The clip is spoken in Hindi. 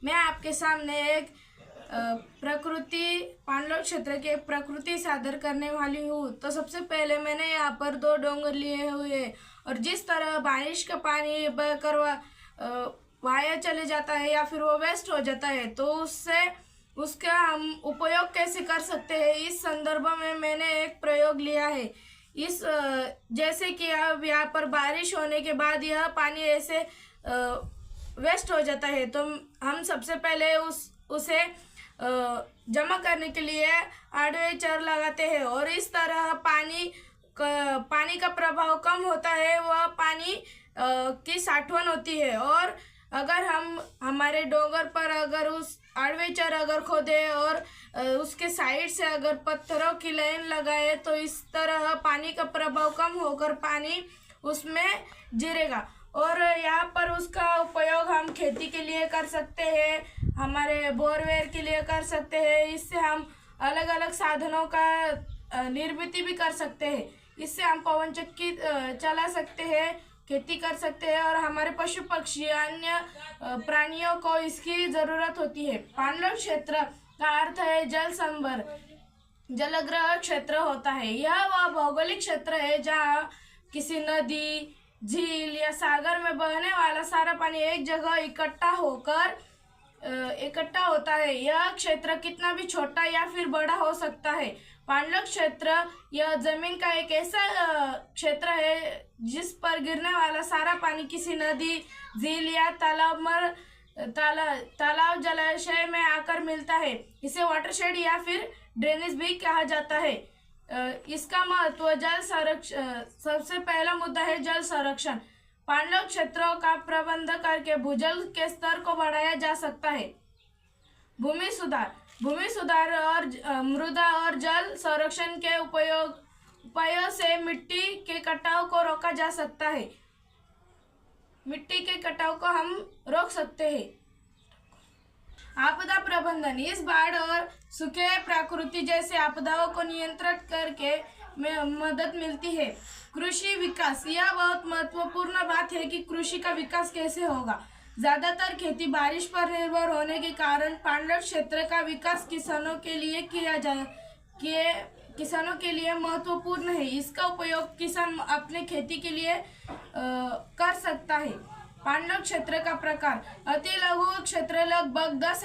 मैं आपके सामने एक प्रकृति पांडव क्षेत्र के प्रकृति सादर करने वाली हूँ। तो सबसे पहले मैंने यहाँ पर 2 डोंगर लिए हुए और जिस तरह बारिश का पानी बहकर वाया चले जाता है या फिर वो वेस्ट हो जाता है, तो उससे उसका हम उपयोग कैसे कर सकते हैं, इस संदर्भ में मैंने एक प्रयोग लिया है। इस जैसे कि अब यहाँ पर बारिश होने के बाद यह पानी ऐसे वेस्ट हो जाता है, तो हम सबसे पहले उसे जमा करने के लिए आर्डवेचर लगाते हैं और इस तरह पानी का प्रभाव कम होता है, वह पानी की साठवन होती है। और अगर हम हमारे डोंगर पर अगर उस आर्डवेचर अगर खोदे और उसके साइड से अगर पत्थरों की लाइन लगाए, तो इस तरह पानी का प्रभाव कम होकर पानी उसमें गिरेगा और यहाँ पर उसका उपयोग हम खेती के लिए कर सकते हैं, हमारे बोरवेल के लिए कर सकते हैं। इससे हम अलग अलग साधनों का निर्मित भी कर सकते हैं। इससे हम पवन चक्की चला सकते हैं, खेती कर सकते हैं और हमारे पशु पक्षी अन्य प्राणियों को इसकी ज़रूरत होती है। पांडव क्षेत्र का अर्थ है जल संभर, जलग्रह क्षेत्र होता है। यह वह भौगोलिक क्षेत्र है जहाँ किसी नदी, झील या सागर में बहने वाला सारा पानी एक जगह इकट्ठा होता है। यह क्षेत्र कितना भी छोटा या फिर बड़ा हो सकता है। पांडव क्षेत्र यह जमीन का एक ऐसा क्षेत्र है जिस पर गिरने वाला सारा पानी किसी नदी, झील या तालाब जलाशय में आकर मिलता है। इसे वाटरशेड या फिर ड्रेनेज भी कहा जाता है। इसका महत्व जल संरक्षण, सबसे पहला मुद्दा है जल संरक्षण। पांडव क्षेत्रों का प्रबंध करके भूजल के स्तर को बढ़ाया जा सकता है। भूमि सुधार और मृदा और जल संरक्षण के उपायों से मिट्टी के कटाव को रोका जा सकता है। मिट्टी के कटाव को हम रोक सकते हैं। आपदा प्रबंधन, इस बाढ़ और सूखे प्रकृति जैसे आपदाओं को नियंत्रित करके में मदद मिलती है। कृषि विकास, यह बहुत महत्वपूर्ण बात है कि कृषि का विकास कैसे होगा। ज्यादातर खेती बारिश पर निर्भर होने के कारण पांडव क्षेत्र का विकास किसानों के लिए महत्वपूर्ण है। इसका उपयोग किसान अपने खेती के लिए कर सकता है। पांडव क्षेत्र का प्रकार, अति लघु क्षेत्र लगभग 10